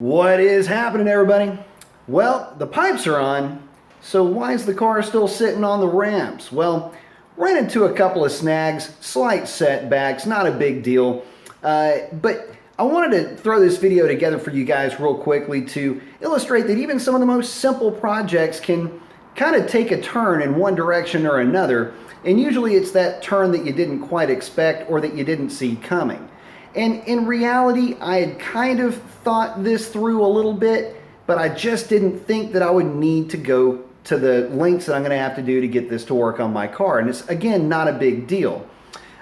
What is happening, everybody? Well, the pipes are on, so why is the car still sitting on the ramps? Well, ran into a couple of snags, slight setbacks, not a big deal, but I wanted to throw this video together for you guys real quickly to illustrate that even some of the most simple projects can kind of take a turn in one direction or another, and usually it's that turn that you didn't quite expect or that you didn't see coming. And in reality, I had kind of thought this through a little bit, but I just didn't think that I would need to go to the lengths that I'm going to have to do to get this to work on my car. And it's, again, not a big deal.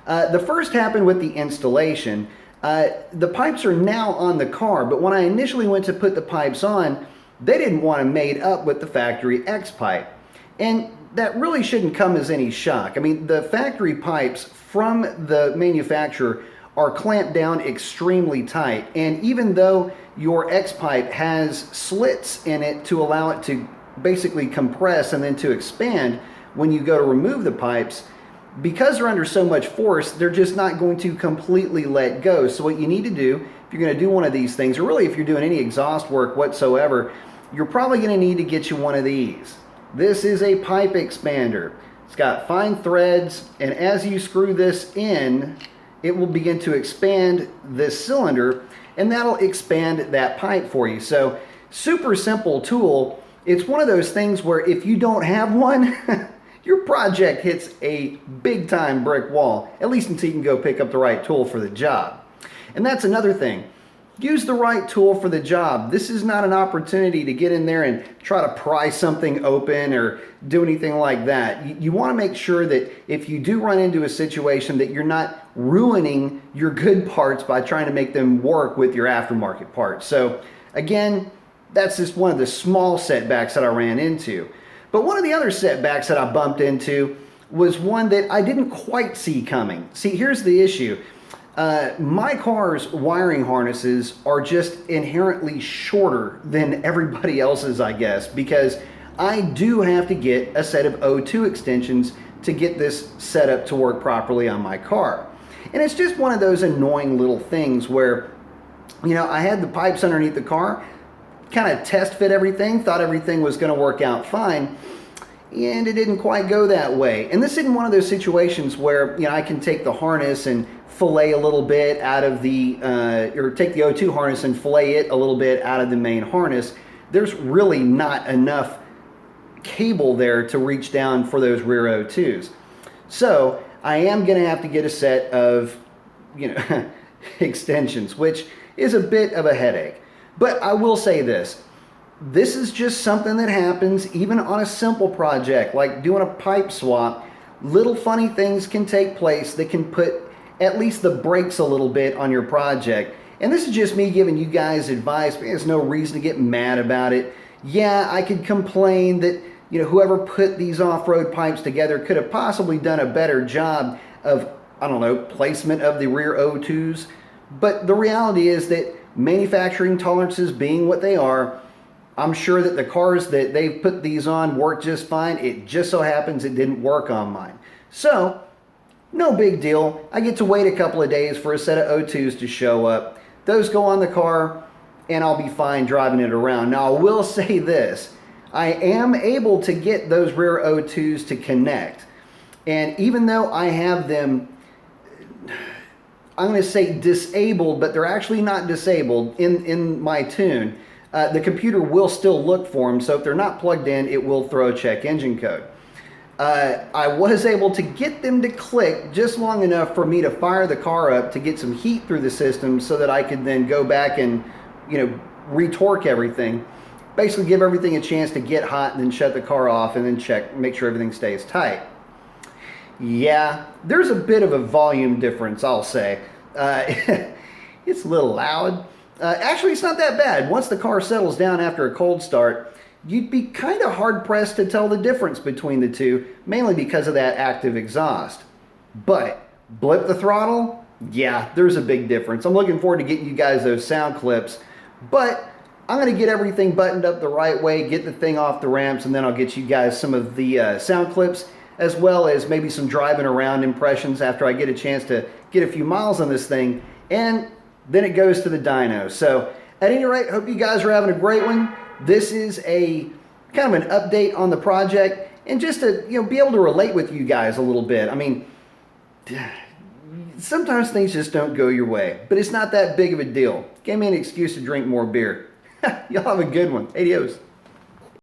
The first happened with the installation. The pipes are now on the car, but when I initially went to put the pipes on, they didn't want them made up with the factory X pipe. And that really shouldn't come as any shock. I mean, the factory pipes from the manufacturer are clamped down extremely tight, and even though your X pipe has slits in it to allow it to basically compress and then to expand when you go to remove the pipes, because they're under so much force, they're just not going to completely let go. So what you need to do, if you're going to do one of these things, or really if you're doing any exhaust work whatsoever, you're probably going to need to get you one of these. This is a pipe expander. It's got fine threads, and as you screw this in, it will begin to expand this cylinder, and that'll expand that pipe for you. So super simple tool. It's one of those things where if you don't have one, your project hits a big time brick wall, at least until you can go pick up the right tool for the job. And that's another thing. Use the right tool for the job. This is not an opportunity to get in there and try to pry something open or do anything like that. You want to make sure that if you do run into a situation that you're not ruining your good parts by trying to make them work with your aftermarket parts. So again, that's just one of the small setbacks that I ran into. But one of the other setbacks that I bumped into was one that I didn't quite see coming. See, here's the issue. My car's wiring harnesses are just inherently shorter than everybody else's, I guess, because I do have to get a set of O2 extensions to get this set up to work properly on my car. And it's just one of those annoying little things where, you know, I had the pipes underneath the car, kind of test fit everything, thought everything was going to work out fine, and it didn't quite go that way. And this isn't one of those situations where, you know, I can take the harness and fillet a little bit out of the, or take the O2 harness and fillet it a little bit out of the main harness. There's really not enough cable there to reach down for those rear O2s. So I am going to have to get a set of, you know, extensions, which is a bit of a headache. But I will say this. This is just something that happens even on a simple project like doing a pipe swap. Little funny things can take place that can put at least the brakes a little bit on your project. And this is just me giving you guys advice. There's no reason to get mad about it. Yeah, I could complain that, you know, whoever put these off-road pipes together could have possibly done a better job of, I don't know, placement of the rear O2s. But the reality is that manufacturing tolerances being what they are, I'm sure that the cars that they've put these on work just fine. It just so happens it didn't work on mine. So, no big deal. I get to wait a couple of days for a set of O2s to show up. Those go on the car, and I'll be fine driving it around. Now, I will say this. I am able to get those rear O2s to connect. And even though I have them, I'm going to say disabled, but they're actually not disabled in my tune, the computer will still look for them. So if they're not plugged in, it will throw a check engine code. I was able to get them to click just long enough for me to fire the car up to get some heat through the system so that I could then go back and, you know, retorque everything. Basically give everything a chance to get hot and then shut the car off and then check, make sure everything stays tight. Yeah, there's a bit of a volume difference, I'll say. It's a little loud. Actually, it's not that bad. Once the car settles down after a cold start, you'd be kind of hard-pressed to tell the difference between the two, mainly because of that active exhaust. But blip the throttle? Yeah, there's a big difference. I'm looking forward to getting you guys those sound clips, but I'm going to get everything buttoned up the right way, get the thing off the ramps, and then I'll get you guys some of the sound clips, as well as maybe some driving around impressions after I get a chance to get a few miles on this thing, and then it goes to the dyno. So At any rate, hope you guys are having a great one. This is a kind of an update on the project, and just to be able to relate with you guys a little bit. I mean, sometimes things just don't go your way, but it's not that big of a deal. Gave me an excuse to drink more beer. Y'all have a good one. Adios.